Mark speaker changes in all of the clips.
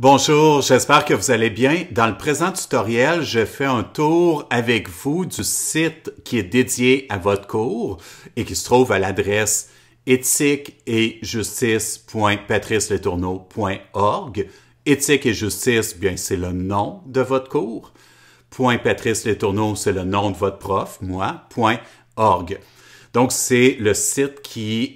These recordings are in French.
Speaker 1: Bonjour, j'espère que vous allez bien. Dans le présent tutoriel, je fais un tour avec vous du site qui est dédié à votre cours et qui se trouve à l'adresse éthiqueetjustice.patriceletourneau.org. Éthique et justice, bien, c'est le nom de votre cours. Patrice Letourneau, c'est le nom de votre prof, moi, .org. Donc, c'est le site qui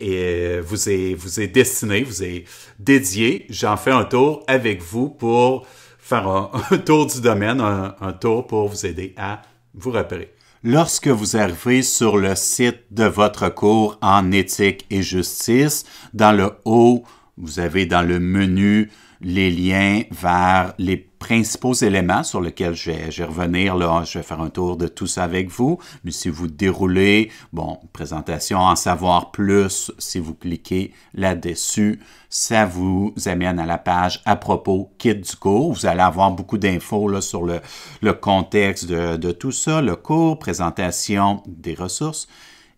Speaker 1: vous est destiné, vous est dédié. J'en fais un tour avec vous pour faire un tour du domaine, un tour pour vous aider à vous repérer. Lorsque vous arrivez sur le site de votre cours en éthique et justice, dans le haut, vous avez dans le menu les liens vers les principaux éléments sur lesquels je vais revenir. Là, je vais faire un tour de tout ça avec vous. Mais si vous déroulez, présentation, en savoir plus, si vous cliquez là-dessus, ça vous amène à la page à propos kit du cours. Vous allez avoir beaucoup d'infos là, sur le contexte de tout ça, le cours, présentation des ressources.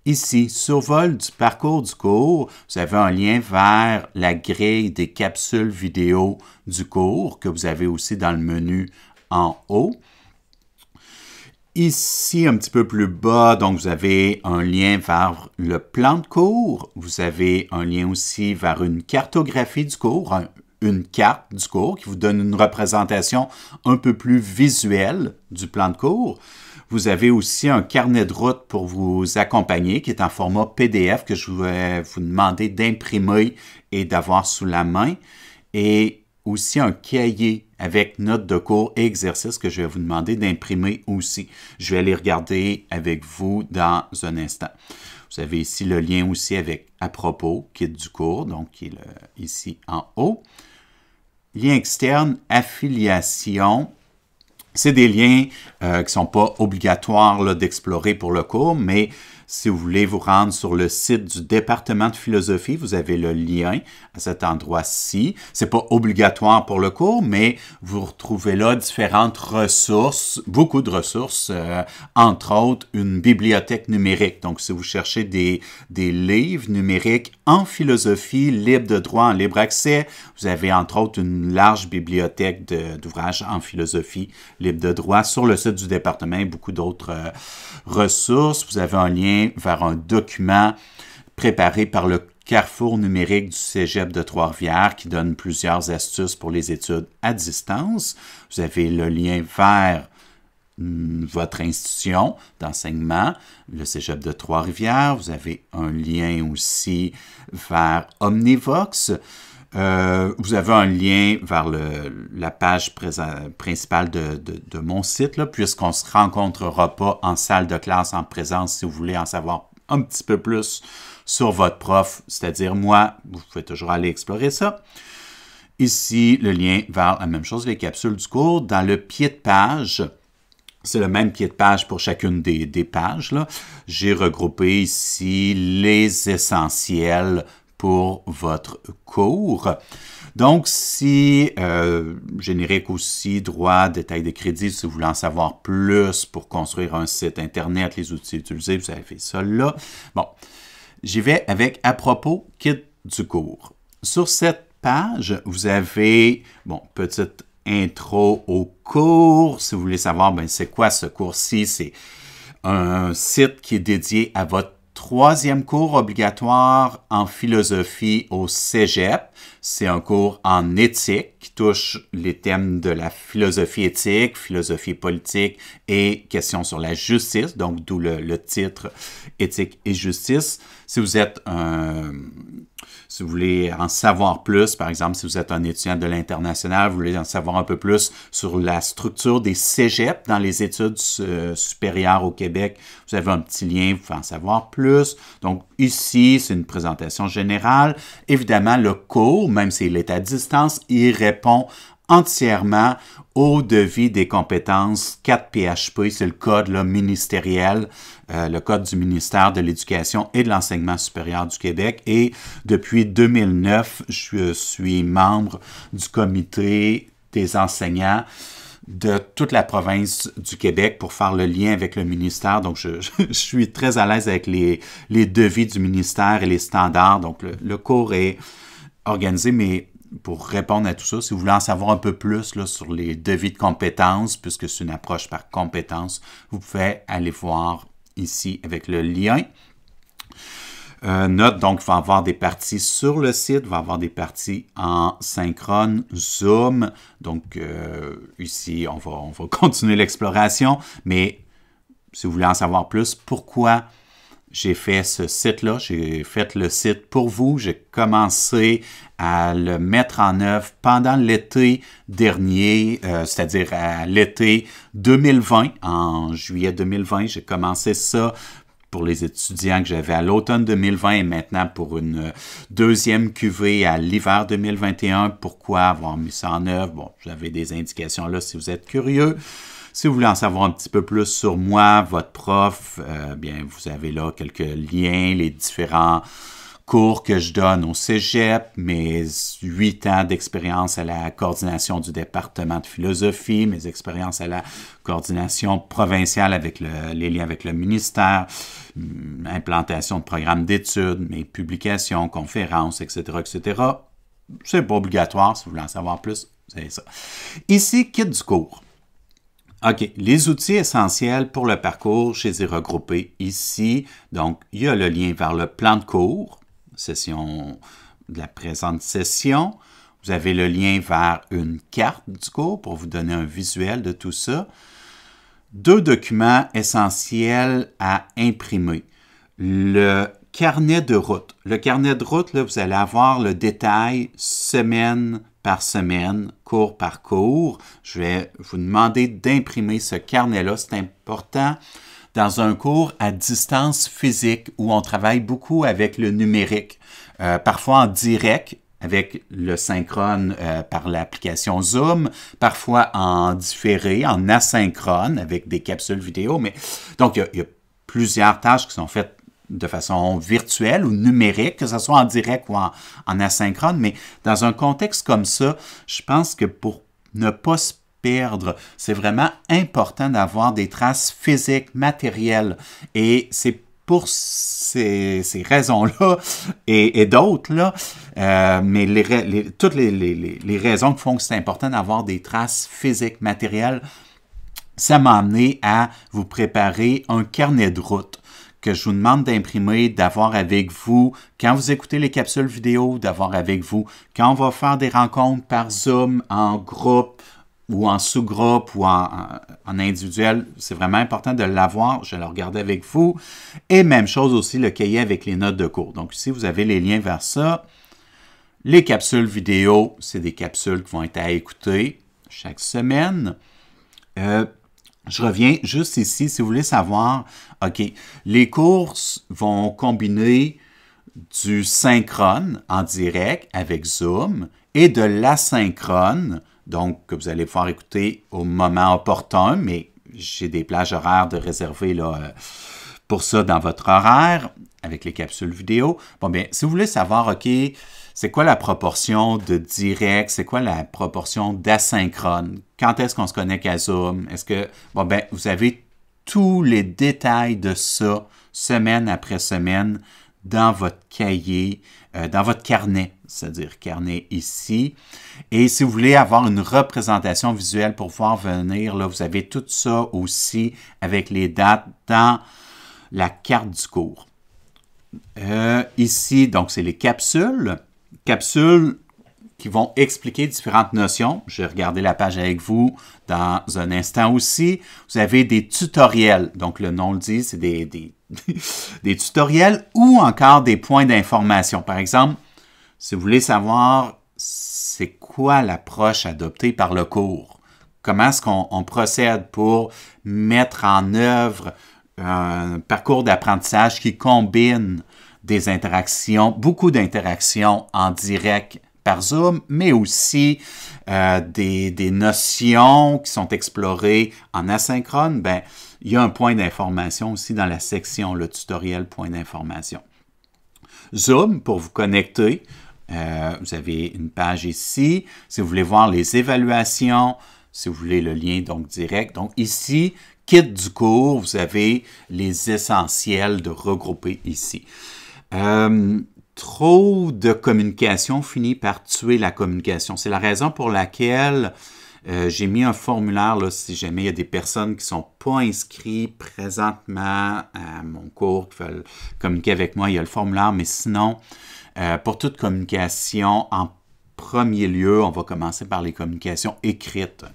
Speaker 1: Ici, survol du parcours du cours, vous avez un lien vers la grille des capsules vidéo du cours que vous avez aussi dans le menu en haut. Ici, un petit peu plus bas, donc vous avez un lien vers le plan de cours. Vous avez un lien aussi vers une cartographie du cours, une carte du cours qui vous donne une représentation un peu plus visuelle du plan de cours. Vous avez aussi un carnet de route pour vous accompagner qui est en format PDF que je vais vous demander d'imprimer et d'avoir sous la main. Et aussi un cahier avec notes de cours et exercices que je vais vous demander d'imprimer aussi. Je vais les regarder avec vous dans un instant. Vous avez ici le lien aussi avec à propos, kit du cours, donc qui est ici en haut. Lien externe, affiliation. C'est des liens qui ne sont pas obligatoires d'explorer pour le cours, mais si vous voulez vous rendre sur le site du département de philosophie, vous avez le lien à cet endroit-ci. Ce n'est pas obligatoire pour le cours, mais vous retrouvez là différentes ressources, beaucoup de ressources, entre autres une bibliothèque numérique. Donc, si vous cherchez des livres numériques en philosophie, libre de droit, en libre accès, vous avez entre autres une large bibliothèque d'ouvrages en philosophie libre de droit sur le site du département et beaucoup d'autres ressources. Vous avez un lien vers un document préparé par le Carrefour numérique du Cégep de Trois-Rivières qui donne plusieurs astuces pour les études à distance. Vous avez le lien vers votre institution d'enseignement, le Cégep de Trois-Rivières. Vous avez un lien aussi vers Omnivox. Vous avez un lien vers la page principale de mon site, puisqu'on ne se rencontrera pas en salle de classe en présence si vous voulez en savoir un petit peu plus sur votre prof, c'est-à-dire moi, vous pouvez toujours aller explorer ça. Ici, le lien vers la même chose, les capsules du cours. Dans le pied de page, c'est le même pied de page pour chacune des pages. J'ai regroupé ici les essentiels pour votre cours. Donc, si générique aussi, droit, détail de crédit, si vous voulez en savoir plus pour construire un site Internet, les outils utilisés, vous avez fait ça là. Bon, j'y vais avec à propos, kit du cours. Sur cette page, vous avez, petite intro au cours. Si vous voulez savoir, c'est quoi ce cours-ci? C'est un site qui est dédié à votre troisième cours obligatoire en philosophie au Cégep. C'est un cours en éthique qui touche les thèmes de la philosophie éthique, philosophie politique et questions sur la justice, donc d'où le titre Éthique et justice. Si vous êtes si vous voulez en savoir plus, par exemple, si vous êtes un étudiant de l'international, vous voulez en savoir un peu plus sur la structure des cégeps dans les études supérieures au Québec, vous avez un petit lien, vous pouvez en savoir plus. Donc ici, c'est une présentation générale. Évidemment, le cours, même s'il est à distance, il répond entièrement au devis des compétences 4 PHP, c'est le code ministériel, le code du ministère de l'Éducation et de l'Enseignement supérieur du Québec. Et depuis 2009, je suis membre du comité des enseignants de toute la province du Québec pour faire le lien avec le ministère. Donc, je suis très à l'aise avec les devis du ministère et les standards. Donc, le cours est organisé, mais pour répondre à tout ça. Si vous voulez en savoir un peu plus là, sur les devis de compétences, puisque c'est une approche par compétences, vous pouvez aller voir ici avec le lien. Note, donc, il va y avoir des parties sur le site, il va y avoir des parties en synchrone, Zoom. Donc, ici, on va continuer l'exploration, mais si vous voulez en savoir plus, pourquoi j'ai fait ce site-là, j'ai fait le site pour vous, j'ai commencé à le mettre en œuvre pendant l'été dernier, c'est-à-dire à l'été 2020, en juillet 2020, j'ai commencé ça pour les étudiants que j'avais à l'automne 2020 et maintenant pour une deuxième cuvée à l'hiver 2021. Pourquoi avoir mis ça en œuvre? Bon, j'avais des indications là si vous êtes curieux. Si vous voulez en savoir un petit peu plus sur moi, votre prof, bien, vous avez là quelques liens, les différents cours que je donne au cégep, mes 8 ans d'expérience à la coordination du département de philosophie, mes expériences à la coordination provinciale avec les liens avec le ministère, implantation de programmes d'études, mes publications, conférences, etc., etc. C'est pas obligatoire, si vous voulez en savoir plus, c'est ça. Ici, kit du cours. OK, les outils essentiels pour le parcours, je les ai regroupés ici. Donc, il y a le lien vers le plan de cours, session de la présente session. Vous avez le lien vers une carte du cours pour vous donner un visuel de tout ça. 2 documents essentiels à imprimer. Le carnet de route. Le carnet de route, là, vous allez avoir le détail semaine par semaine, cours par cours. Je vais vous demander d'imprimer ce carnet-là. C'est important dans un cours à distance physique où on travaille beaucoup avec le numérique, parfois en direct avec le synchrone par l'application Zoom, parfois en différé, en asynchrone avec des capsules vidéo. Mais donc, il y a plusieurs tâches qui sont faites de façon virtuelle ou numérique, que ce soit en direct ou en asynchrone, mais dans un contexte comme ça, je pense que pour ne pas se perdre, c'est vraiment important d'avoir des traces physiques, matérielles, et c'est pour ces raisons-là et d'autres, là, mais toutes les raisons qui font que c'est important d'avoir des traces physiques, matérielles, ça m'a amené à vous préparer un carnet de route que je vous demande d'imprimer, d'avoir avec vous quand vous écoutez les capsules vidéo, d'avoir avec vous quand on va faire des rencontres par Zoom, en groupe ou en sous-groupe ou en individuel. C'est vraiment important de l'avoir. Je vais le regarder avec vous. Et même chose aussi, le cahier avec les notes de cours. Donc ici, vous avez les liens vers ça. Les capsules vidéo, c'est des capsules qui vont être à écouter chaque semaine. Je reviens juste ici, si vous voulez savoir, OK, les cours vont combiner du synchrone en direct avec Zoom et de l'asynchrone, donc que vous allez pouvoir écouter au moment opportun, mais j'ai des plages horaires de réserver là, pour ça dans votre horaire avec les capsules vidéo. Bon, bien, si vous voulez savoir, OK, c'est quoi la proportion de direct? C'est quoi la proportion d'asynchrone? Quand est-ce qu'on se connecte à Zoom? Est-ce que, bon, ben, vous avez tous les détails de ça, semaine après semaine, dans votre cahier, dans votre carnet, c'est-à-dire carnet ici. Et si vous voulez avoir une représentation visuelle pour pouvoir venir, là, vous avez tout ça aussi avec les dates dans la carte du cours. Ici, donc, c'est les capsules. Capsules qui vont expliquer différentes notions. Je vais regarder la page avec vous dans un instant aussi. Vous avez des tutoriels. Donc, le nom le dit, c'est des tutoriels ou encore des points d'information. Par exemple, si vous voulez savoir c'est quoi l'approche adoptée par le cours, comment est-ce qu'on procède pour mettre en œuvre un parcours d'apprentissage qui combine des interactions, beaucoup d'interactions en direct par Zoom, mais aussi des notions qui sont explorées en asynchrone, ben, il y a un point d'information aussi dans la section, le tutoriel point d'information. Zoom, pour vous connecter, vous avez une page ici. Si vous voulez voir les évaluations, si vous voulez le lien donc direct. Donc ici, kit du cours, vous avez les essentiels de regrouper ici. trop de communication finit par tuer la communication. C'est la raison pour laquelle j'ai mis un formulaire, là, si jamais il y a des personnes qui ne sont pas inscrites présentement à mon cours, qui veulent communiquer avec moi, il y a le formulaire, mais sinon, pour toute communication, en premier lieu, on va commencer par les communications écrites,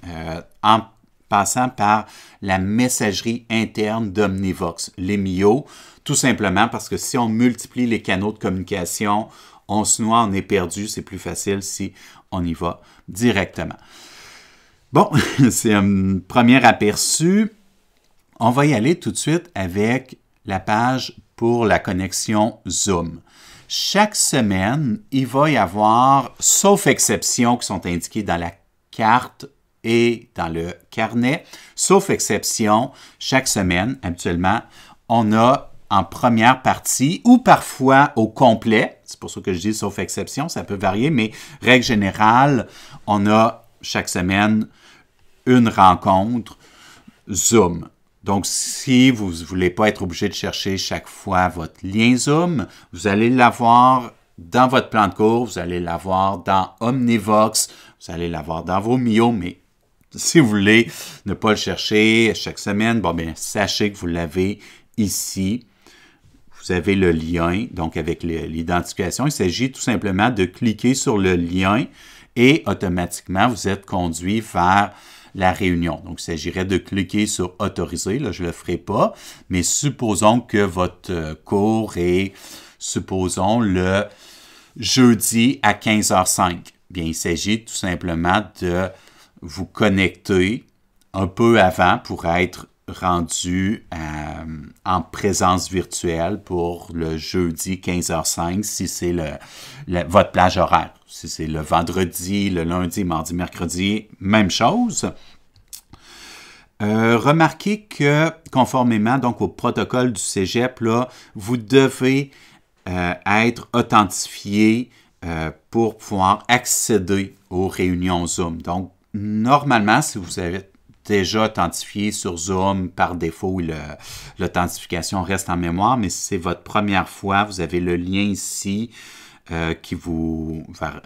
Speaker 1: en passant par la messagerie interne d'Omnivox, l'EMIO, tout simplement parce que si on multiplie les canaux de communication, on se noie, on est perdu, c'est plus facile si on y va directement. Bon, c'est un premier aperçu. On va y aller tout de suite avec la page pour la connexion Zoom. Chaque semaine, il va y avoir, sauf exceptions qui sont indiquées dans la carte et dans le carnet, sauf exception, chaque semaine, habituellement, on a en première partie ou parfois au complet, c'est pour ça que je dis sauf exception, ça peut varier, mais règle générale, on a chaque semaine une rencontre Zoom. Donc, si vous ne voulez pas être obligé de chercher chaque fois votre lien Zoom, vous allez l'avoir dans votre plan de cours, vous allez l'avoir dans Omnivox, vous allez l'avoir dans vos Mio, mais si vous voulez ne pas le chercher chaque semaine, bon bien, sachez que vous l'avez ici. Vous avez le lien, donc avec l'identification. Il s'agit tout simplement de cliquer sur le lien et automatiquement, vous êtes conduit vers la réunion. Donc, il s'agirait de cliquer sur « Autoriser ». Là, je ne le ferai pas, mais supposons que votre cours est, supposons, le jeudi à 15h05. Bien, il s'agit tout simplement de vous connecter un peu avant pour être rendu en présence virtuelle pour le jeudi 15h05 si c'est votre plage horaire. Si c'est le vendredi, le lundi, mardi, mercredi, même chose. Remarquez que conformément donc au protocole du Cégep, là, vous devez être authentifié pour pouvoir accéder aux réunions Zoom. Donc, normalement, si vous avez déjà authentifié sur Zoom par défaut, l'authentification reste en mémoire, mais si c'est votre première fois, vous avez le lien ici qui vous vers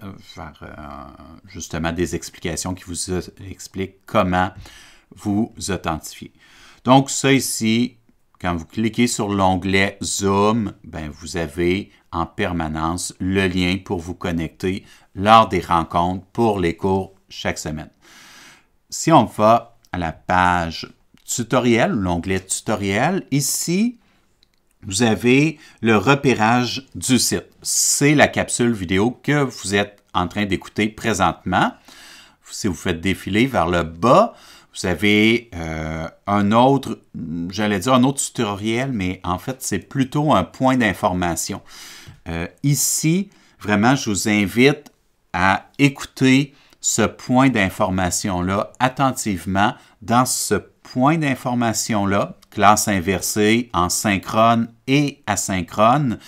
Speaker 1: justement des explications qui vous expliquent comment vous authentifier. Donc, ça ici, quand vous cliquez sur l'onglet Zoom, ben, vous avez en permanence le lien pour vous connecter lors des rencontres pour les cours chaque semaine. Si on va à la page tutoriel, l'onglet tutoriel, ici, vous avez le repérage du site. C'est la capsule vidéo que vous êtes en train d'écouter présentement. Si vous faites défiler vers le bas, vous avez un autre tutoriel, mais en fait, c'est plutôt un point d'information. Ici, vraiment, je vous invite à écouter ce point d'information-là attentivement. Dans ce point d'information-là, classe inversée, en synchrone et asynchrone,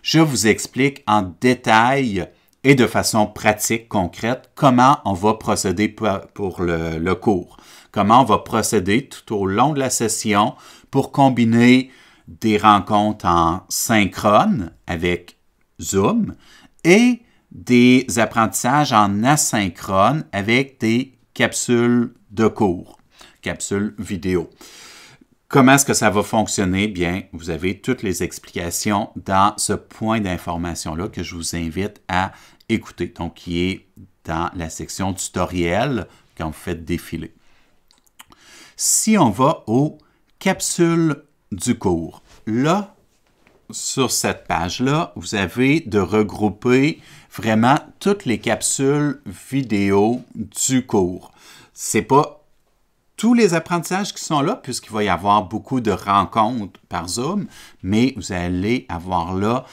Speaker 1: je vous explique en détail et de façon pratique, concrète, comment on va procéder pour le cours. Comment on va procéder tout au long de la session pour combiner des rencontres en synchrone avec Zoom et des apprentissages en asynchrone avec des capsules de cours, capsules vidéo. Comment est-ce que ça va fonctionner? Bien, vous avez toutes les explications dans ce point d'information-là que je vous invite à écouter, donc qui est dans la section tutoriel quand vous faites défiler. Si on va aux capsules du cours, là, sur cette page-là, vous avez de regrouper vraiment toutes les capsules vidéo du cours. C'est pas tous les apprentissages qui sont là, puisqu'il va y avoir beaucoup de rencontres par Zoom, mais vous allez avoir là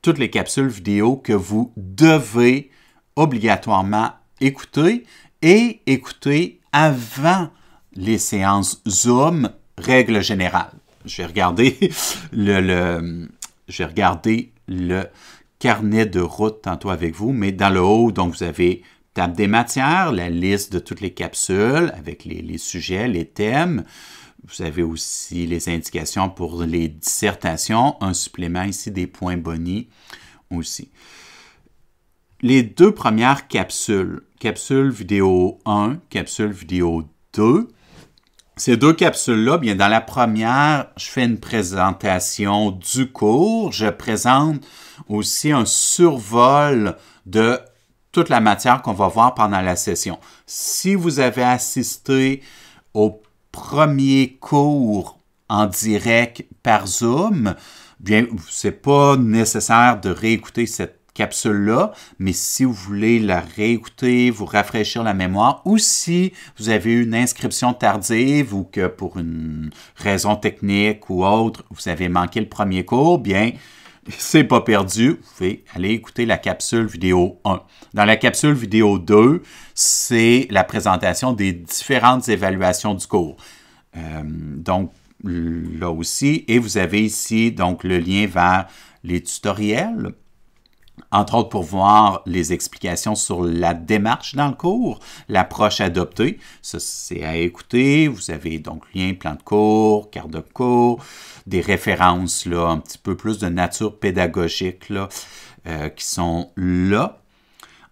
Speaker 1: toutes les capsules vidéo que vous devez obligatoirement écouter et écouter avant les séances Zoom, règle générale. Je vais regarder le carnet de route tantôt avec vous, mais dans le haut, donc vous avez table des matières, la liste de toutes les capsules avec les sujets, les thèmes. Vous avez aussi les indications pour les dissertations, un supplément ici des points bonus aussi. Les deux premières capsules, capsule vidéo 1, capsule vidéo 2, ces deux capsules-là, bien, dans la première, je fais une présentation du cours. Je présente aussi un survol de toute la matière qu'on va voir pendant la session. Si vous avez assisté au premier cours en direct par Zoom, bien, c'est pas nécessaire de réécouter cette capsule-là, mais si vous voulez la réécouter, vous rafraîchir la mémoire, ou si vous avez eu une inscription tardive ou que pour une raison technique ou autre, vous avez manqué le premier cours, bien, c'est pas perdu. Vous pouvez aller écouter la capsule vidéo 1. Dans la capsule vidéo 2, c'est la présentation des différentes évaluations du cours. Donc, là aussi, et vous avez ici donc le lien vers les tutoriels, entre autres pour voir les explications sur la démarche dans le cours, l'approche adoptée. Ça, c'est à écouter. Vous avez donc lien, plan de cours, carte de cours, des références là, un petit peu plus de nature pédagogique là, qui sont là.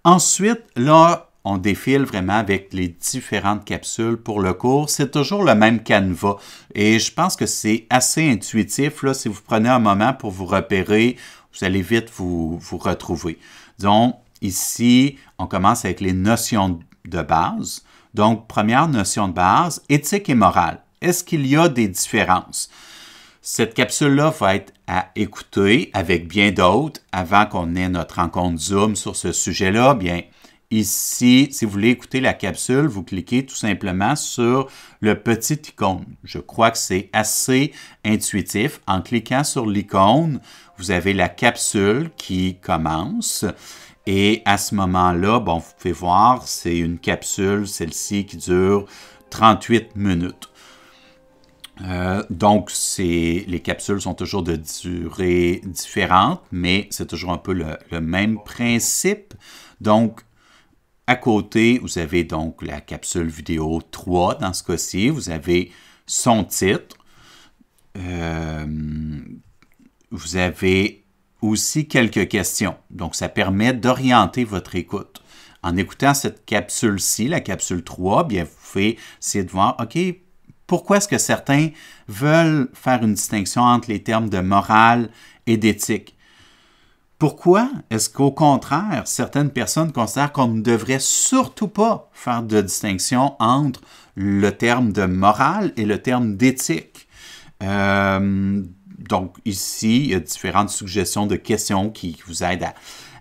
Speaker 1: Ensuite, là, on défile vraiment avec les différentes capsules pour le cours. C'est toujours le même canevas. Et je pense que c'est assez intuitif. Là, si vous prenez un moment pour vous repérer, vous allez vite vous retrouver. Donc, ici, on commence avec les notions de base. Donc, première notion de base, éthique et morale. Est-ce qu'il y a des différences? Cette capsule-là va être à écouter avec bien d'autres avant qu'on ait notre rencontre Zoom sur ce sujet-là. Bien, ici, si vous voulez écouter la capsule, vous cliquez tout simplement sur le petit icône. Je crois que c'est assez intuitif. En cliquant sur l'icône, vous avez la capsule qui commence. Et à ce moment-là, bon, vous pouvez voir, c'est une capsule, celle-ci, qui dure 38 minutes. Donc, les capsules sont toujours de durée différente, mais c'est toujours un peu le même principe. Donc, à côté, vous avez donc la capsule vidéo 3 dans ce cas-ci. Vous avez son titre. Vous avez aussi quelques questions. Donc, ça permet d'orienter votre écoute. En écoutant cette capsule-ci, la capsule 3, bien, vous pouvez essayer de voir, OK, pourquoi est-ce que certains veulent faire une distinction entre les termes de morale et d'éthique? Pourquoi est-ce qu'au contraire, certaines personnes considèrent qu'on ne devrait surtout pas faire de distinction entre le terme de morale et le terme d'éthique? Donc, ici, il y a différentes suggestions de questions qui vous aident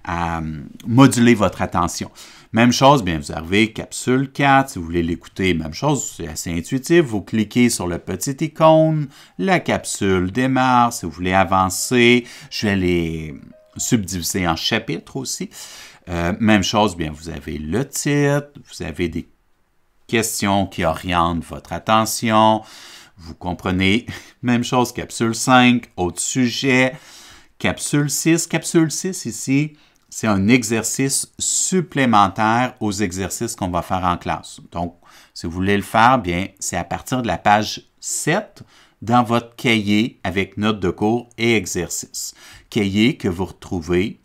Speaker 1: à moduler votre attention. Même chose, bien, vous arrivez, capsule 4, si vous voulez l'écouter, même chose, c'est assez intuitif. Vous cliquez sur le petit icône, la capsule démarre. Si vous voulez avancer, je vais les subdiviser en chapitres aussi. Même chose, bien, vous avez le titre, vous avez des questions qui orientent votre attention. Vous comprenez, même chose, capsule 5, autre sujet. Capsule 6 ici, c'est un exercice supplémentaire aux exercices qu'on va faire en classe. Donc, si vous voulez le faire, bien, c'est à partir de la page 7 dans votre cahier avec notes de cours et exercices. Cahier que vous retrouvez,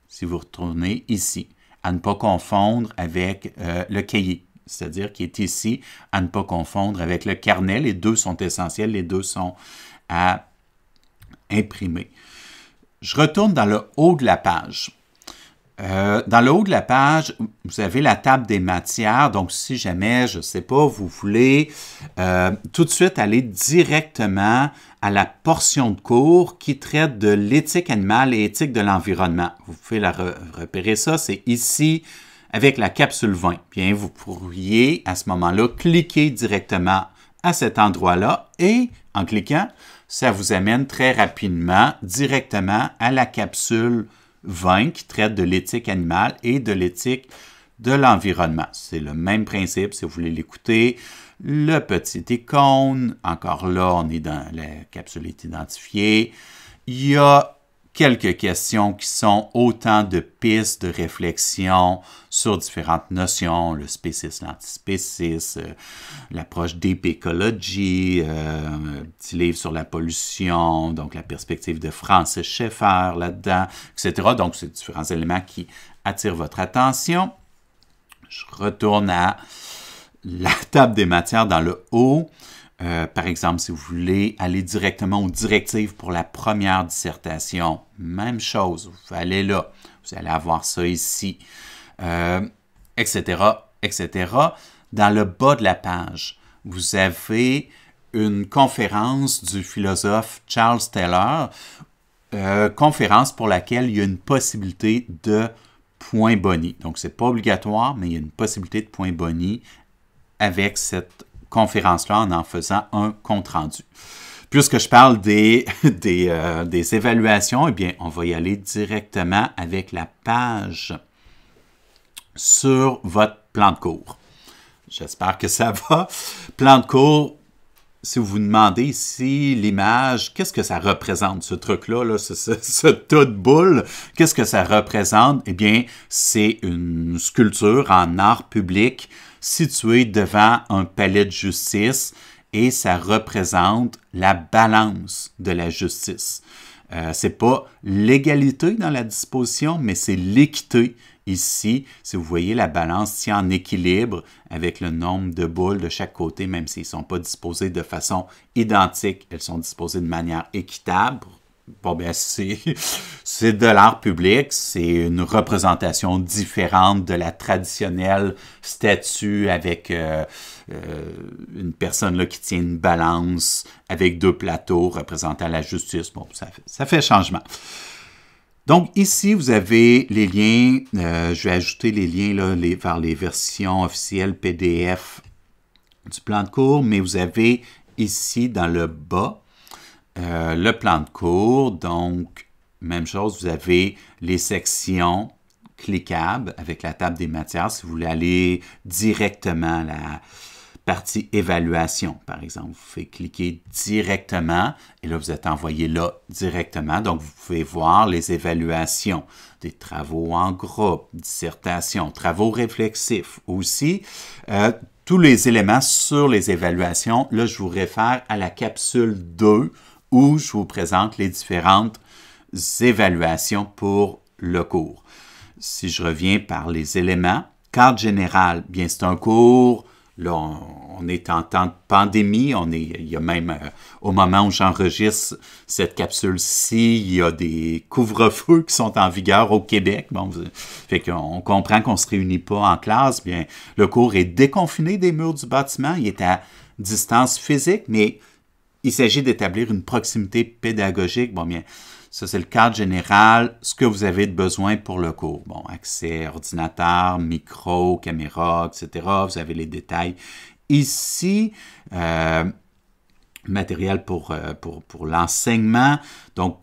Speaker 1: si vous retournez ici, à ne pas confondre avec le cahier, c'est-à-dire qui est ici, à ne pas confondre avec le carnet. Les deux sont essentiels, les deux sont à imprimer. Je retourne dans le haut de la page. Dans le haut de la page, vous avez la table des matières. Donc, si jamais, je ne sais pas, vous voulez tout de suite aller directement à la portion de cours qui traite de l'éthique animale et éthique de l'environnement. Vous pouvez repérer ça, c'est ici avec la capsule 20. Bien, vous pourriez à ce moment-là cliquer directement à cet endroit-là et en cliquant, ça vous amène très rapidement directement à la capsule 20 qui traite de l'éthique animale et de l'éthique de l'environnement. C'est le même principe si vous voulez l'écouter. Le petit icône, encore là, on est dans la capsule est identifiée. Il y a quelques questions qui sont autant de pistes de réflexion sur différentes notions, le spécisme, l'antispécisme, l'approche Deep Ecology, un petit livre sur la pollution, donc la perspective de Francis Schaeffer là-dedans, etc. Donc, c'est différents éléments qui attirent votre attention. Je retourne à la table des matières dans le haut. Par exemple, si vous voulez aller directement aux directives pour la première dissertation, même chose, vous allez là, vous allez avoir ça ici, etc., etc. Dans le bas de la page, vous avez une conférence du philosophe Charles Taylor, conférence pour laquelle il y a une possibilité de point boni. Donc, ce n'est pas obligatoire, mais il y a une possibilité de point boni avec cette conférence-là en faisant un compte-rendu. Puisque je parle des évaluations, eh bien, on va y aller directement avec la page sur votre plan de cours. J'espère que ça va. Plan de cours, si vous vous demandez ici l'image, qu'est-ce que ça représente, ce truc-là, là, ce tas de boules, qu'est-ce que ça représente? Eh bien, c'est une sculpture en art public située devant un palais de justice et ça représente la balance de la justice. C'est pas l'égalité dans la disposition, mais c'est l'équité. Ici, si vous voyez, la balance tient en équilibre avec le nombre de boules de chaque côté, même s'ils ne sont pas disposés de façon identique, elles sont disposées de manière équitable. Bon, bien, c'est de l'art public, c'est une représentation différente de la traditionnelle statue avec une personne là, qui tient une balance avec deux plateaux représentant la justice. Bon, ça fait changement. Donc, ici, vous avez les liens. Je vais ajouter les liens là, vers les versions officielles PDF du plan de cours, mais vous avez ici, dans le bas, le plan de cours. Donc, même chose, vous avez les sections cliquables avec la table des matières. Si vous voulez aller directement à la partie évaluation, par exemple, vous pouvez cliquer directement et là, vous êtes envoyé là directement. Donc, vous pouvez voir les évaluations des travaux en groupe, dissertation, travaux réflexifs aussi. Tous les éléments sur les évaluations, là, je vous réfère à la capsule 2 où je vous présente les différentes évaluations pour le cours. Si je reviens par les éléments, cadre général, bien, c'est un cours. Là, on est en temps de pandémie. Il y a même, au moment où j'enregistre cette capsule-ci, il y a des couvre-feux qui sont en vigueur au Québec. Bon, fait qu'on comprend qu'on ne se réunit pas en classe. Bien, le cours est déconfiné des murs du bâtiment. Il est à distance physique, mais il s'agit d'établir une proximité pédagogique. Bon, bien, ça, c'est le cadre général, ce que vous avez de besoin pour le cours. Bon, accès ordinateur, micro, caméra, etc. Vous avez les détails. Ici, matériel pour l'enseignement. Donc,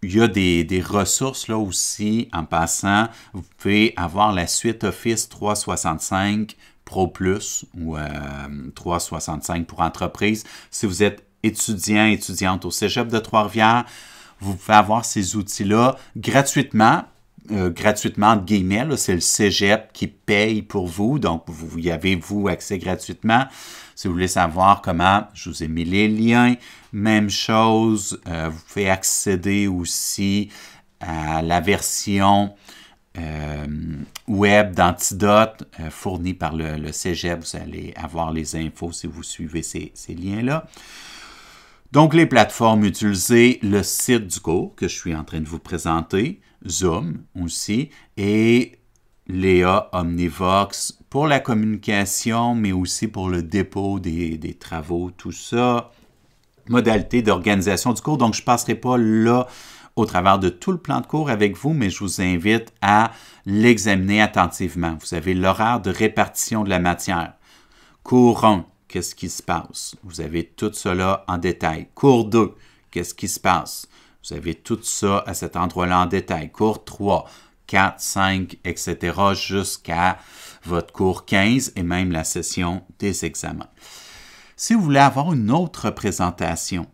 Speaker 1: il y a des ressources là aussi. En passant, vous pouvez avoir la suite Office 365 Pro Plus ou 365 pour entreprise. Si vous êtes étudiant, étudiante au Cégep de Trois-Rivières, vous pouvez avoir ces outils-là gratuitement. Gratuitement, entre guillemets, c'est le Cégep qui paye pour vous, donc vous y avez, vous, accès gratuitement. Si vous voulez savoir comment, je vous ai mis les liens. Même chose, vous pouvez accéder aussi à la version web d'Antidote fournie par le Cégep. Vous allez avoir les infos si vous suivez ces liens-là. Donc, les plateformes utilisées, le site du cours que je suis en train de vous présenter, Zoom aussi, et Léa Omnivox pour la communication, mais aussi pour le dépôt des travaux, tout ça. Modalité d'organisation du cours. Donc, je ne passerai pas là au travers de tout le plan de cours avec vous, mais je vous invite à l'examiner attentivement. Vous avez l'horaire de répartition de la matière. Cours 1. Qu'est-ce qui se passe? Vous avez tout cela en détail. Cours 2, qu'est-ce qui se passe? Vous avez tout ça à cet endroit-là en détail. Cours 3, 4, 5, etc. jusqu'à votre cours 15 et même la session des examens. Si vous voulez avoir une autre présentation,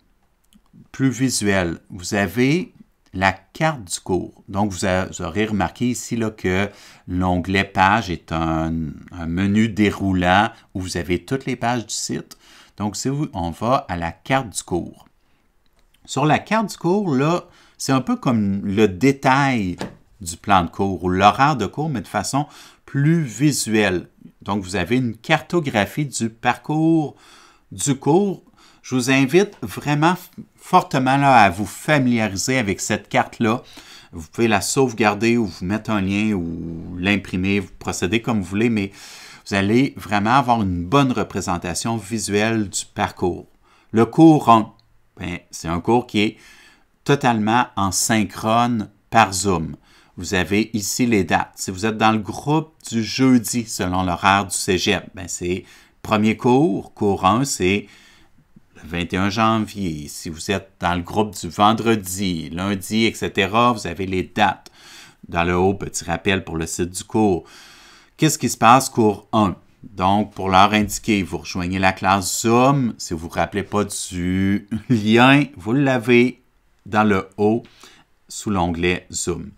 Speaker 1: plus visuelle, vous avez la carte du cours. Donc, vous aurez remarqué ici là, que l'onglet Pages est un menu déroulant où vous avez toutes les pages du site. Donc, si on va à la carte du cours. Sur la carte du cours, là, c'est un peu comme le détail du plan de cours ou l'horaire de cours, mais de façon plus visuelle. Donc, vous avez une cartographie du parcours du cours. Je vous invite vraiment fortement là, à vous familiariser avec cette carte-là. Vous pouvez la sauvegarder ou vous mettre un lien ou l'imprimer, vous procédez comme vous voulez, mais vous allez vraiment avoir une bonne représentation visuelle du parcours. Le cours 1, c'est un cours qui est totalement en synchrone par Zoom. Vous avez ici les dates. Si vous êtes dans le groupe du jeudi, selon l'horaire du cégep, c'est premier cours, cours 1, c'est le 21 janvier. Si vous êtes dans le groupe du vendredi, lundi, etc., vous avez les dates. Dans le haut, petit rappel pour le site du cours. Qu'est-ce qui se passe, cours 1? Donc, pour l'heure indiquée, vous rejoignez la classe Zoom. Si vous ne vous rappelez pas du lien, vous l'avez dans le haut sous l'onglet Zoom.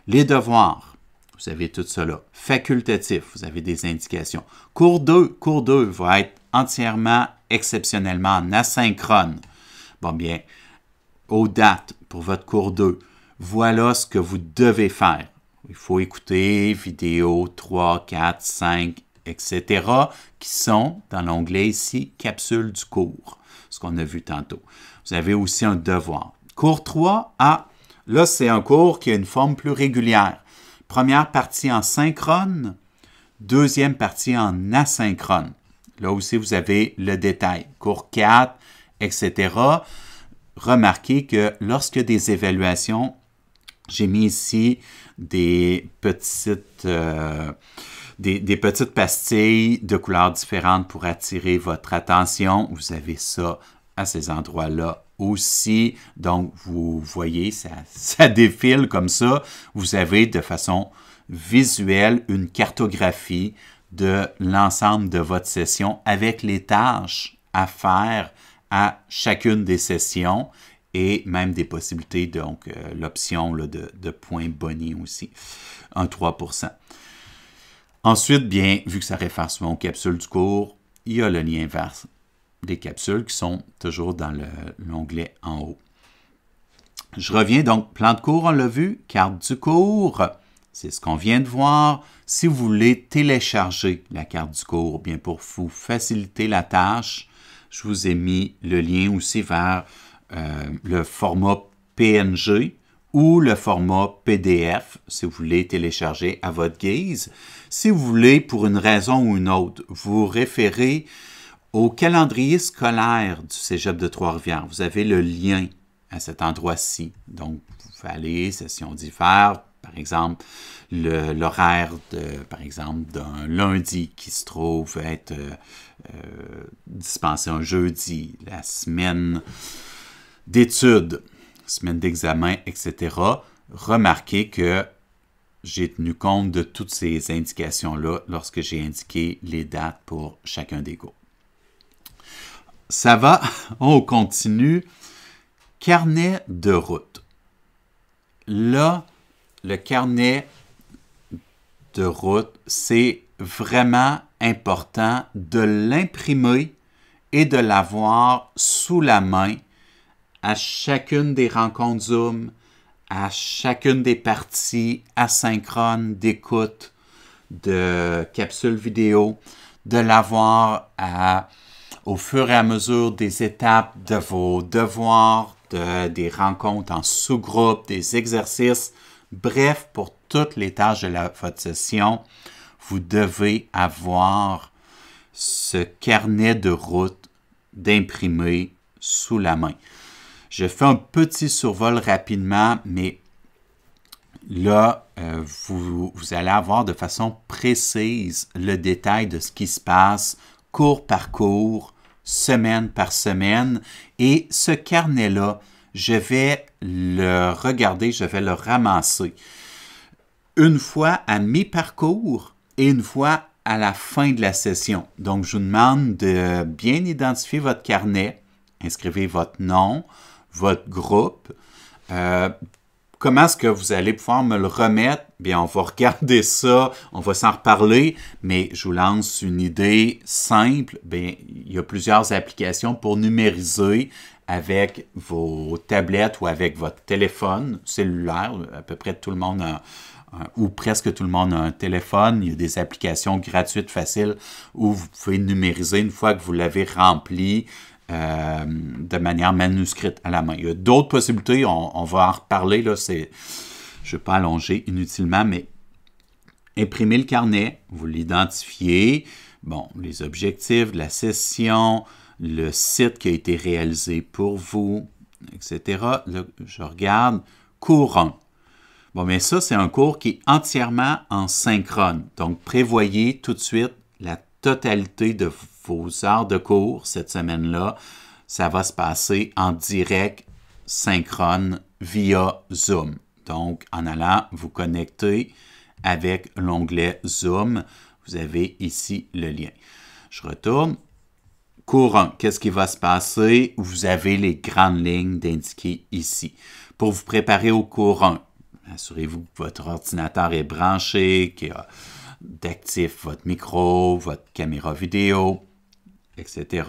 Speaker 1: Les devoirs, vous avez tout cela. Facultatif, vous avez des indications. Cours 2 va être entièrement, exceptionnellement en asynchrone. Bon bien, aux dates pour votre cours 2, voilà ce que vous devez faire. Il faut écouter vidéos 3, 4, 5, etc. qui sont dans l'onglet ici, capsule du cours, ce qu'on a vu tantôt. Vous avez aussi un devoir. Cours 3, là, c'est un cours qui a une forme plus régulière. Première partie en synchrone, deuxième partie en asynchrone. Là aussi, vous avez le détail. Cours 4, etc. Remarquez que lorsque des évaluations, j'ai mis ici des petites pastilles de couleurs différentes pour attirer votre attention. Vous avez ça à ces endroits-là aussi. Donc, vous voyez, ça défile comme ça. Vous avez de façon visuelle une cartographie de l'ensemble de votre session avec les tâches à faire à chacune des sessions et même des possibilités, donc l'option de points bonus aussi, un 3%. Ensuite, bien, vu que ça réfère souvent aux capsules du cours, il y a le lien vers les capsules qui sont toujours dans l'onglet en haut. Je reviens donc, plan de cours, on l'a vu, carte du cours, c'est ce qu'on vient de voir. Si vous voulez télécharger la carte du cours, bien pour vous faciliter la tâche, je vous ai mis le lien aussi vers le format PNG ou le format PDF, si vous voulez télécharger à votre guise. Si vous voulez, pour une raison ou une autre, vous référez au calendrier scolaire du Cégep de Trois-Rivières. Vous avez le lien à cet endroit-ci. Donc, vous pouvez aller, session d'hiver, par exemple, l'horaire par exemple, d'un lundi qui se trouve être dispensé un jeudi, la semaine d'études, semaine d'examen, etc. Remarquez que j'ai tenu compte de toutes ces indications-là lorsque j'ai indiqué les dates pour chacun des cours. Ça va, on continue. Carnet de route. Là, le carnet de route, c'est vraiment important de l'imprimer et de l'avoir sous la main à chacune des rencontres Zoom, à chacune des parties asynchrones d'écoute de capsules vidéo, de l'avoir au fur et à mesure des étapes de vos devoirs, des rencontres en sous-groupe, des exercices. Bref, pour toutes les tâches de votre session, vous devez avoir ce carnet de route d'imprimé sous la main. Je fais un petit survol rapidement, mais là, vous allez avoir de façon précise le détail de ce qui se passe cours par cours, semaine par semaine. Et ce carnet-là, je vais le regarder, je vais le ramasser une fois à mi-parcours et une fois à la fin de la session. Donc, je vous demande de bien identifier votre carnet, inscrivez votre nom, votre groupe, comment est-ce que vous allez pouvoir me le remettre? Bien, on va regarder ça, on va s'en reparler, mais je vous lance une idée simple. Bien, il y a plusieurs applications pour numériser avec vos tablettes ou avec votre téléphone cellulaire. À peu près tout le monde a, ou presque tout le monde a un téléphone. Il y a des applications gratuites, faciles, où vous pouvez numériser une fois que vous l'avez rempli de manière manuscrite à la main. Il y a d'autres possibilités, on va en reparler, là, je ne vais pas allonger inutilement, mais imprimer le carnet, vous l'identifiez, bon, les objectifs de la session, le site qui a été réalisé pour vous, etc. Là, je regarde, cours 1. Bon, mais ça, c'est un cours qui est entièrement en synchrone. Donc, prévoyez tout de suite la totalité de vos heures de cours cette semaine-là. Ça va se passer en direct synchrone via Zoom. Donc, en allant vous connecter avec l'onglet Zoom, vous avez ici le lien. Je retourne. Cours 1, qu'est-ce qui va se passer? Vous avez les grandes lignes d'indiquer ici. Pour vous préparer au cours 1, assurez-vous que votre ordinateur est branché, qu'il y a d'actif votre micro, votre caméra vidéo, etc.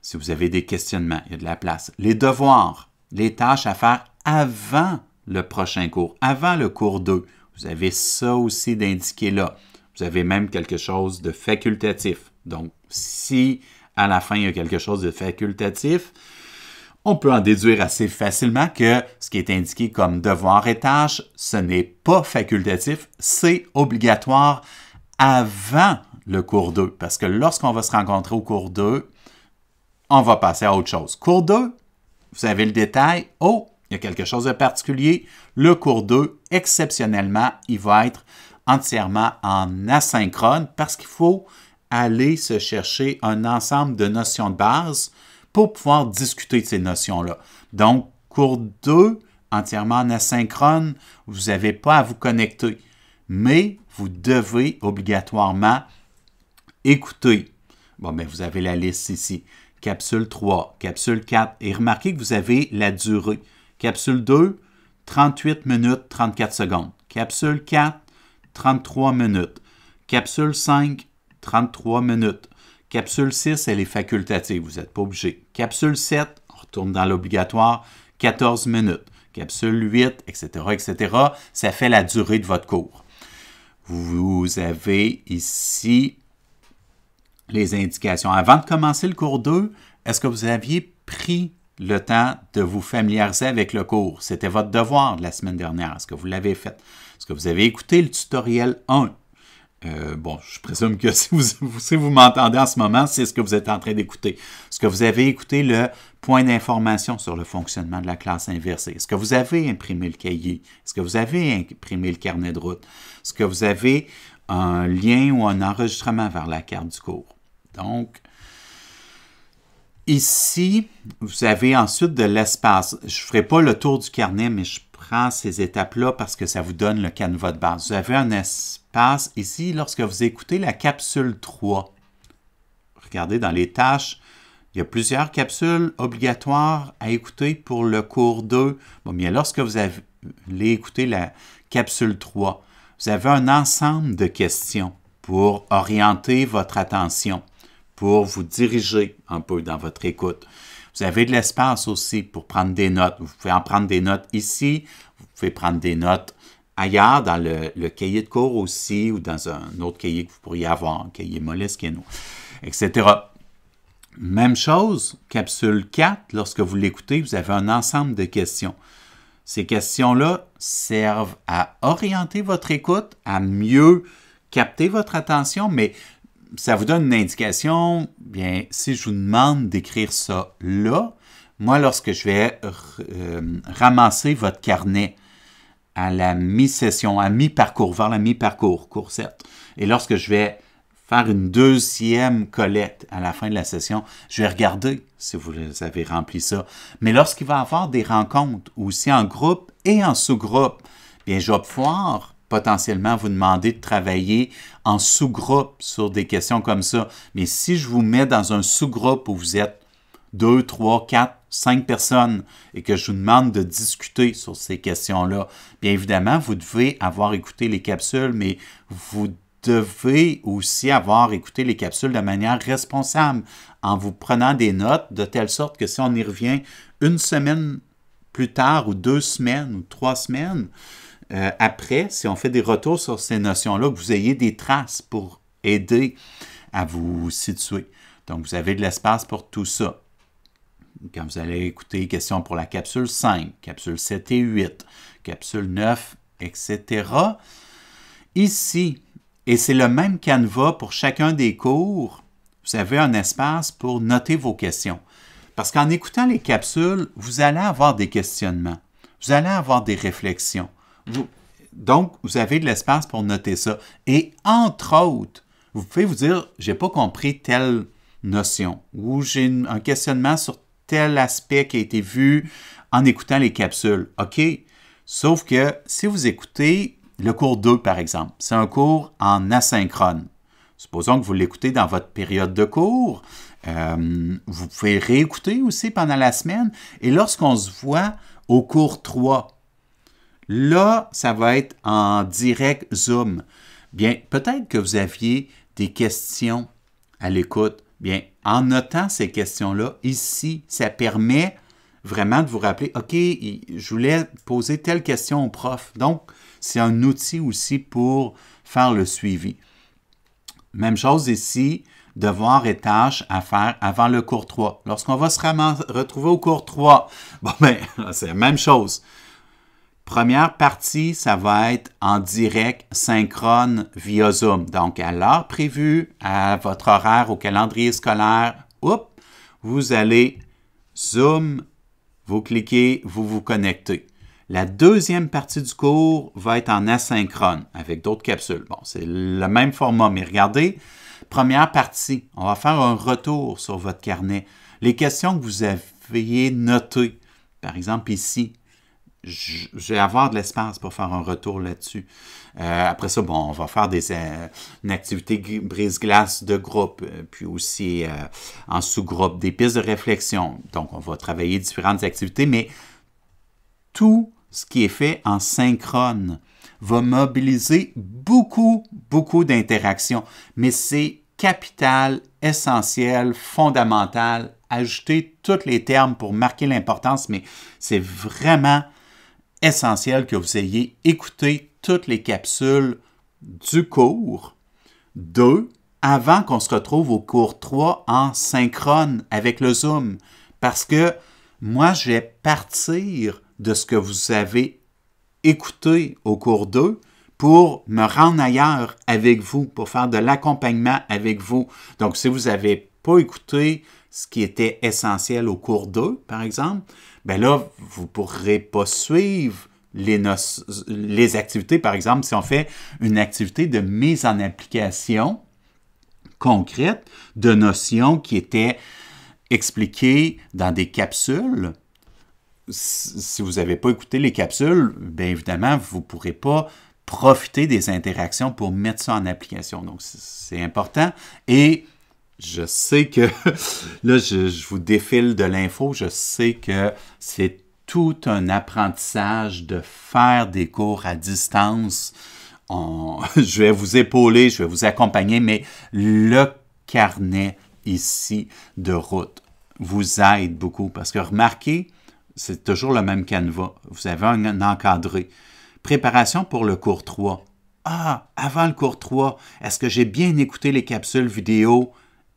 Speaker 1: Si vous avez des questionnements, il y a de la place. Les devoirs, les tâches à faire avant le prochain cours, avant le cours 2. Vous avez ça aussi d'indiqué là. Vous avez même quelque chose de facultatif. Donc, si à la fin, il y a quelque chose de facultatif, on peut en déduire assez facilement que ce qui est indiqué comme devoir et tâche, ce n'est pas facultatif, c'est obligatoire avant le cours 2. Parce que lorsqu'on va se rencontrer au cours 2, on va passer à autre chose. Cours 2, vous avez le détail. Oh, il y a quelque chose de particulier. Le cours 2, exceptionnellement, il va être entièrement en asynchrone parce qu'il faut aller se chercher un ensemble de notions de base pour pouvoir discuter de ces notions-là. Donc, cours 2, entièrement en asynchrone, vous n'avez pas à vous connecter, mais vous devez obligatoirement écouter. Bon, bien, vous avez la liste ici. Capsule 3, capsule 4, et remarquez que vous avez la durée. Capsule 2, 38 minutes 34 secondes. Capsule 4, 33 minutes. Capsule 5, 33 minutes. Capsule 6, elle est facultative, vous n'êtes pas obligé. Capsule 7, on retourne dans l'obligatoire, 14 minutes. Capsule 8, etc., etc. Ça fait la durée de votre cours. Vous avez ici les indications. Avant de commencer le cours 2, est-ce que vous aviez pris le temps de vous familiariser avec le cours? C'était votre devoir de la semaine dernière. Est-ce que vous l'avez fait? Est-ce que vous avez écouté le tutoriel 1? Bon, je présume que si vous m'entendez en ce moment, c'est ce que vous êtes en train d'écouter. Est-ce que vous avez écouté le point d'information sur le fonctionnement de la classe inversée? Est-ce que vous avez imprimé le cahier? Est-ce que vous avez imprimé le carnet de route? Est-ce que vous avez un lien ou un enregistrement vers la carte du cours? Donc, ici, vous avez ensuite de l'espace. Je ne ferai pas le tour du carnet, mais je prends ces étapes-là parce que ça vous donne le canevas de base. Vous avez un espace ici lorsque vous écoutez la capsule 3. Regardez dans les tâches, il y a plusieurs capsules obligatoires à écouter pour le cours 2. Bon, bien, lorsque vous allez écouter la capsule 3, vous avez un ensemble de questions pour orienter votre attention, pour vous diriger un peu dans votre écoute. Vous avez de l'espace aussi pour prendre des notes. Vous pouvez en prendre des notes ici, vous pouvez prendre des notes ailleurs, dans le cahier de cours aussi, ou dans un autre cahier que vous pourriez avoir, un cahier Moleskine, etc. Même chose, capsule 4, lorsque vous l'écoutez, vous avez un ensemble de questions. Ces questions-là servent à orienter votre écoute, à mieux capter votre attention, mais ça vous donne une indication. Bien, si je vous demande d'écrire ça là, moi, lorsque je vais ramasser votre carnet à la mi-session, à mi-parcours, vers la mi-parcours, cours 7, et lorsque je vais faire une deuxième collecte à la fin de la session, je vais regarder si vous avez rempli ça. Mais lorsqu'il va y avoir des rencontres, aussi en groupe et en sous-groupe, bien, je vais pouvoir potentiellement vous demander de travailler en sous-groupe sur des questions comme ça. Mais si je vous mets dans un sous-groupe où vous êtes 2, 3, 4, 5 personnes et que je vous demande de discuter sur ces questions-là, bien évidemment, vous devez avoir écouté les capsules, mais vous devez aussi avoir écouté les capsules de manière responsable en vous prenant des notes de telle sorte que si on y revient une semaine plus tard ou 2 semaines ou 3 semaines après, si on fait des retours sur ces notions-là, que vous ayez des traces pour aider à vous situer. Donc, vous avez de l'espace pour tout ça. Quand vous allez écouter questions pour la capsule 5, capsule 7 et 8, capsule 9, etc. Ici, et c'est le même canevas pour chacun des cours, vous avez un espace pour noter vos questions. Parce qu'en écoutant les capsules, vous allez avoir des questionnements, vous allez avoir des réflexions. Donc, vous avez de l'espace pour noter ça. Et entre autres, vous pouvez vous dire, j'ai pas compris telle notion ou j'ai un questionnement sur tel aspect qui a été vu en écoutant les capsules. OK? Sauf que si vous écoutez le cours 2, par exemple, c'est un cours en asynchrone. Supposons que vous l'écoutez dans votre période de cours. Vous pouvez réécouter aussi pendant la semaine. Et lorsqu'on se voit au cours 3, là, ça va être en direct Zoom. Bien, peut-être que vous aviez des questions à l'écoute. Bien, en notant ces questions-là, ici, ça permet vraiment de vous rappeler, OK, je voulais poser telle question au prof. Donc, c'est un outil aussi pour faire le suivi. Même chose ici, devoirs et tâches à faire avant le cours 3. Lorsqu'on va se retrouver au cours 3, bon ben, c'est la même chose. Première partie, ça va être en direct, synchrone via Zoom. Donc, à l'heure prévue, à votre horaire au calendrier scolaire, vous allez Zoom, vous cliquez, vous vous connectez. La deuxième partie du cours va être en asynchrone avec d'autres capsules. Bon, c'est le même format, mais regardez, première partie, on va faire un retour sur votre carnet. Les questions que vous aviez notées, par exemple ici, je vais avoir de l'espace pour faire un retour là-dessus. Après ça, bon, on va faire une activité brise-glace de groupe, puis aussi en sous-groupe, des pistes de réflexion. Donc, on va travailler différentes activités, mais tout ce qui est fait en synchrone va mobiliser beaucoup d'interactions. Mais c'est capital, essentiel, fondamental. Ajouter tous les termes pour marquer l'importance, mais c'est vraiment essentiel que vous ayez écouté toutes les capsules du cours 2 avant qu'on se retrouve au cours 3 en synchrone avec le Zoom. Parce que moi, je vais partir de ce que vous avez écouté au cours 2 pour me rendre ailleurs avec vous, pour faire de l'accompagnement avec vous. Donc, si vous n'avez pas écouté ce qui était essentiel au cours 2, par exemple, bien là, vous ne pourrez pas suivre les activités. Par exemple, si on fait une activité de mise en application concrète de notions qui étaient expliquées dans des capsules, si vous n'avez pas écouté les capsules, bien évidemment, vous ne pourrez pas profiter des interactions pour mettre ça en application. Donc, c'est important. Et je sais que, là, je vous défile de l'info, je sais que c'est tout un apprentissage de faire des cours à distance. Je vais vous épauler, je vais vous accompagner, mais le carnet ici de route vous aide beaucoup parce que remarquez, c'est toujours le même canevas. Vous avez un encadré. Préparation pour le cours 3. Ah, avant le cours 3, est-ce que j'ai bien écouté les capsules vidéo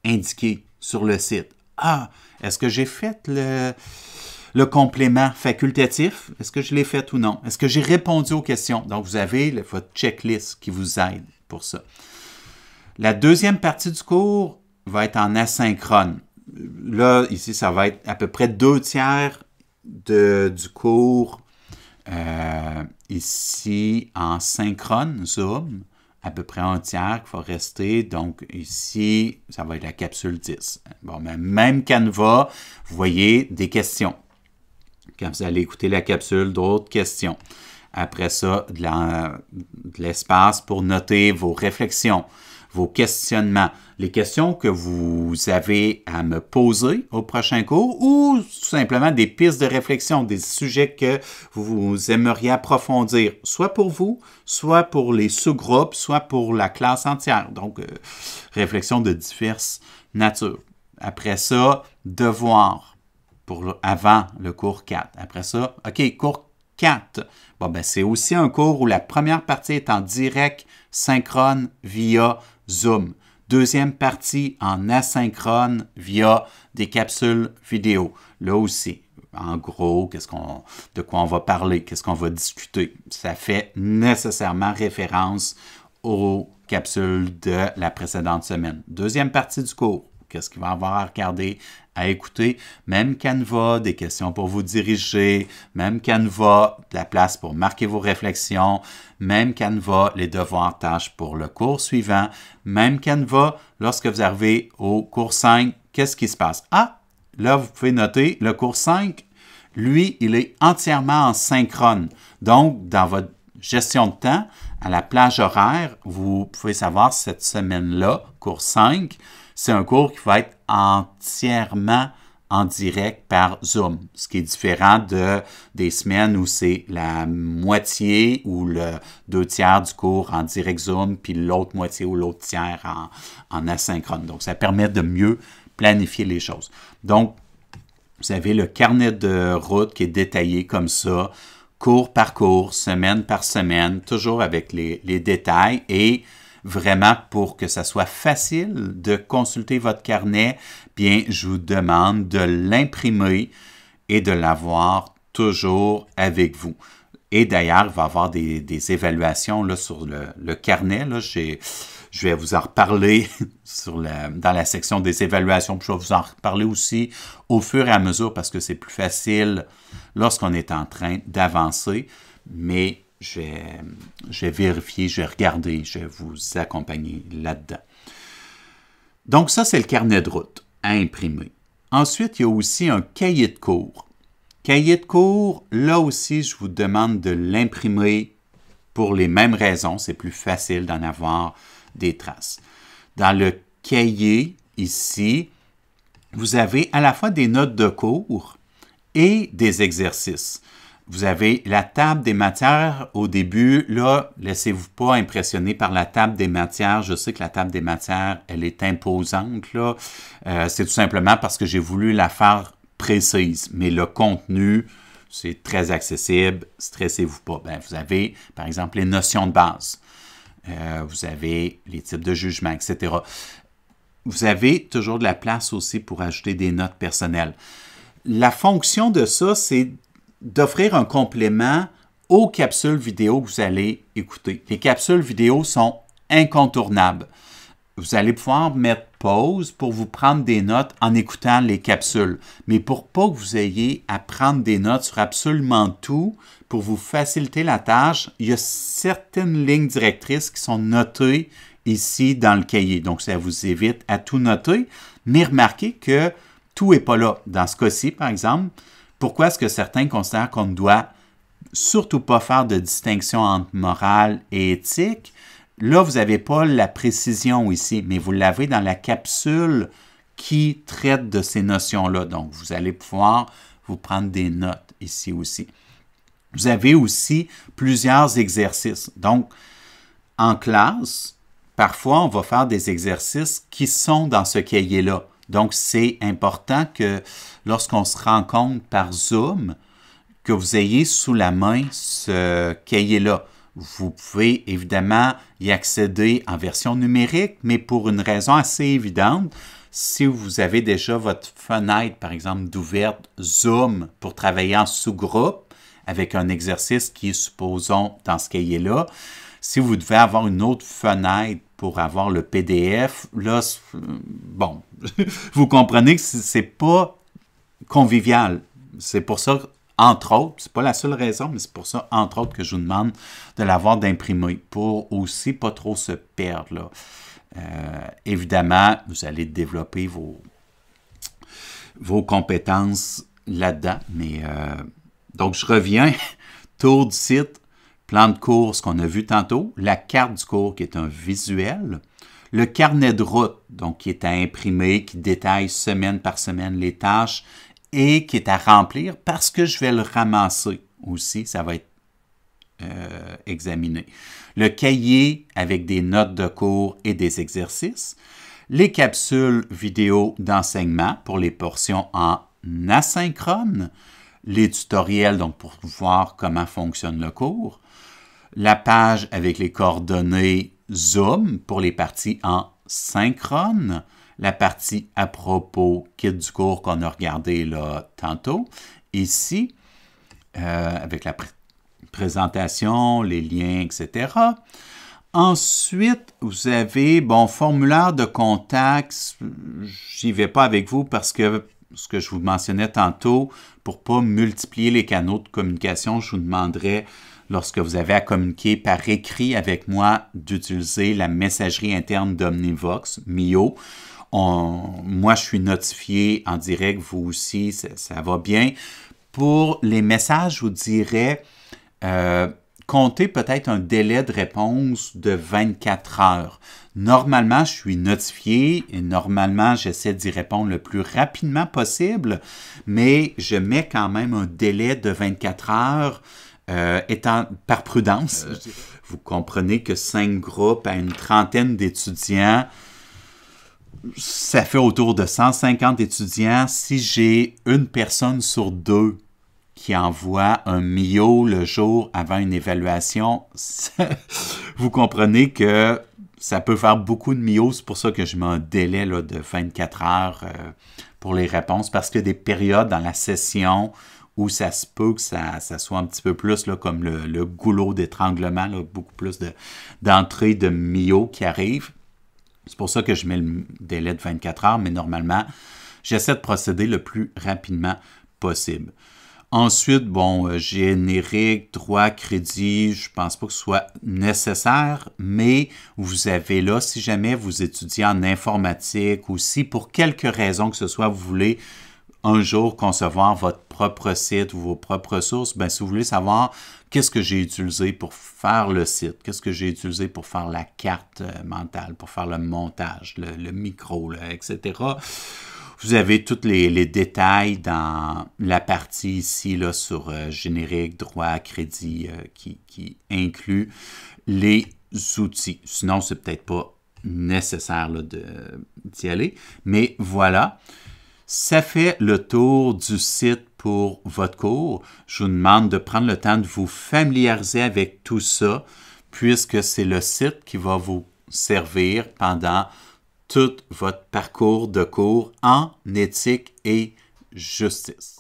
Speaker 1: indiquées sur le site? Ah, est-ce que j'ai fait le complément facultatif? Est-ce que je l'ai fait ou non? Est-ce que j'ai répondu aux questions? Donc, vous avez votre checklist qui vous aide pour ça. La deuxième partie du cours va être en asynchrone. Là, ici, ça va être à peu près 2/3 du cours ici en synchrone Zoom, à peu près 1/3 qu'il faut rester. Donc ici, ça va être la capsule 10. Bon, mais même canevas, vous voyez des questions. Quand vous allez écouter la capsule, d'autres questions. Après ça, de l'espace pour noter vos réflexions, vos questionnements, les questions que vous avez à me poser au prochain cours ou tout simplement des pistes de réflexion, des sujets que vous aimeriez approfondir, soit pour vous, soit pour les sous-groupes, soit pour la classe entière. Donc, réflexion de diverses natures. Après ça, devoir avant le cours 4. Après ça, OK, cours 4. Bon, ben, c'est aussi un cours où la première partie est en direct synchrone via Zoom. Deuxième partie en asynchrone via des capsules vidéo. Là aussi, en gros, de quoi on va parler, qu'est-ce qu'on va discuter. Ça fait nécessairement référence aux capsules de la précédente semaine. Deuxième partie du cours, qu'est-ce qu'il va y avoir à regarder, à écouter. Même Canva, des questions pour vous diriger. Même Canva, de la place pour marquer vos réflexions. Même Canva, les devoirs tâches pour le cours suivant. Même Canva, lorsque vous arrivez au cours 5, qu'est-ce qui se passe? Ah, là, vous pouvez noter, le cours 5, lui, il est entièrement en synchrone. Donc, dans votre gestion de temps, à la plage horaire, vous pouvez savoir cette semaine-là, cours 5, c'est un cours qui va être entièrement en direct par Zoom, ce qui est différent des semaines où c'est la moitié ou le 2/3 du cours en direct Zoom, puis l'autre moitié ou l'autre tiers en asynchrone. Donc, ça permet de mieux planifier les choses. Donc, vous avez le carnet de route qui est détaillé comme ça, cours par cours, semaine par semaine, toujours avec les détails et vraiment pour que ça soit facile de consulter votre carnet, bien, je vous demande de l'imprimer et de l'avoir toujours avec vous. Et d'ailleurs, il va y avoir des évaluations là, sur le carnet. Là, je vais vous en reparler dans la section des évaluations. Puis je vais vous en reparler aussi au fur et à mesure parce que c'est plus facile lorsqu'on est en train d'avancer. Mais je vais vérifier, je vais regarder, je vais vous accompagner là-dedans. Donc ça, c'est le carnet de route à imprimer. Ensuite, il y a aussi un cahier de cours. Cahier de cours, là aussi, je vous demande de l'imprimer pour les mêmes raisons. C'est plus facile d'en avoir des traces. Dans le cahier, ici, vous avez à la fois des notes de cours et des exercices. Vous avez la table des matières au début. Là, laissez-vous pas impressionner par la table des matières. Je sais que la table des matières, elle est imposante. Là. C'est tout simplement parce que j'ai voulu la faire précise. Mais le contenu, c'est très accessible. Stressez-vous pas. Ben, vous avez, par exemple, les notions de base. Vous avez les types de jugement, etc. Vous avez toujours de la place aussi pour ajouter des notes personnelles. La fonction de ça, c'est d'offrir un complément aux capsules vidéo que vous allez écouter. Les capsules vidéo sont incontournables. Vous allez pouvoir mettre pause pour vous prendre des notes en écoutant les capsules. Mais pour pas que vous ayez à prendre des notes sur absolument tout, pour vous faciliter la tâche, il y a certaines lignes directrices qui sont notées ici dans le cahier. Donc, ça vous évite à tout noter. Mais remarquez que tout n'est pas là. Dans ce cas-ci, par exemple, pourquoi est-ce que certains considèrent qu'on ne doit surtout pas faire de distinction entre morale et éthique? Là, vous n'avez pas la précision ici, mais vous l'avez dans la capsule qui traite de ces notions-là. Donc, vous allez pouvoir vous prendre des notes ici aussi. Vous avez aussi plusieurs exercices. Donc, en classe, parfois, on va faire des exercices qui sont dans ce cahier-là. Donc, c'est important que lorsqu'on se rencontre par Zoom, que vous ayez sous la main ce cahier-là. Vous pouvez évidemment y accéder en version numérique, mais pour une raison assez évidente, si vous avez déjà votre fenêtre, par exemple, d'ouverte Zoom pour travailler en sous-groupe avec un exercice qui est, supposons, dans ce cahier-là, si vous devez avoir une autre fenêtre pour avoir le PDF, là, bon, vous comprenez que c'est pas convivial. C'est pour ça, entre autres, c'est pas la seule raison, mais c'est pour ça, entre autres, que je vous demande de l'avoir d'imprimé pour aussi pas trop se perdre, là. Évidemment, vous allez développer vos compétences là-dedans, mais donc je reviens, tour du site, plan de cours, ce qu'on a vu tantôt, la carte du cours qui est un visuel, Le carnet de route, donc qui est à imprimer, qui détaille semaine par semaine les tâches et qui est à remplir parce que je vais le ramasser aussi, ça va être examiné. Le cahier avec des notes de cours et des exercices. Les capsules vidéo d'enseignement pour les portions en asynchrone. Les tutoriels, donc pour voir comment fonctionne le cours. La page avec les coordonnées Zoom pour les parties en synchrone. La partie à propos kit du cours qu'on a regardé là tantôt. Ici, avec la présentation, les liens, etc. Ensuite, vous avez, bon, formulaire de contact. J'y vais pas avec vous parce que ce que je vous mentionnais tantôt, pour ne pas multiplier les canaux de communication, je vous demanderais, lorsque vous avez à communiquer par écrit avec moi, d'utiliser la messagerie interne d'Omnivox, Mio. Moi, je suis notifié en direct, vous aussi, ça va bien. Pour les messages, je vous dirais, comptez peut-être un délai de réponse de 24 heures. Normalement, je suis notifié et normalement, j'essaie d'y répondre le plus rapidement possible, mais je mets quand même un délai de 24 heures étant par prudence. Vous comprenez que 5 groupes à une trentaine d'étudiants, ça fait autour de 150 étudiants. Si j'ai une personne sur 2 qui envoie un Mio le jour avant une évaluation, vous comprenez que ça peut faire beaucoup de Mio. C'est pour ça que je mets un délai là, de 24 heures pour les réponses, parce qu'il y a des périodes dans la session où ça se peut que ça soit un petit peu plus là, comme le goulot d'étranglement, là, beaucoup plus d'entrées de Mio qui arrivent. C'est pour ça que je mets le délai de 24 heures, mais normalement, j'essaie de procéder le plus rapidement possible. Ensuite, bon, générique, droit, crédit, je ne pense pas que ce soit nécessaire, mais vous avez là, si jamais vous étudiez en informatique ou si pour quelque raison que ce soit, vous voulez un jour concevoir votre propre site ou vos propres sources, bien, si vous voulez savoir qu'est-ce que j'ai utilisé pour faire le site, qu'est-ce que j'ai utilisé pour faire la carte mentale, pour faire le montage, le micro, là, etc., vous avez tous les détails dans la partie ici là, sur générique, droit, crédit qui inclut les outils. Sinon, c'est peut-être pas nécessaire là, d'y aller. Mais voilà, ça fait le tour du site pour votre cours. Je vous demande de prendre le temps de vous familiariser avec tout ça, puisque c'est le site qui va vous servir pendant tout votre parcours de cours en éthique et justice.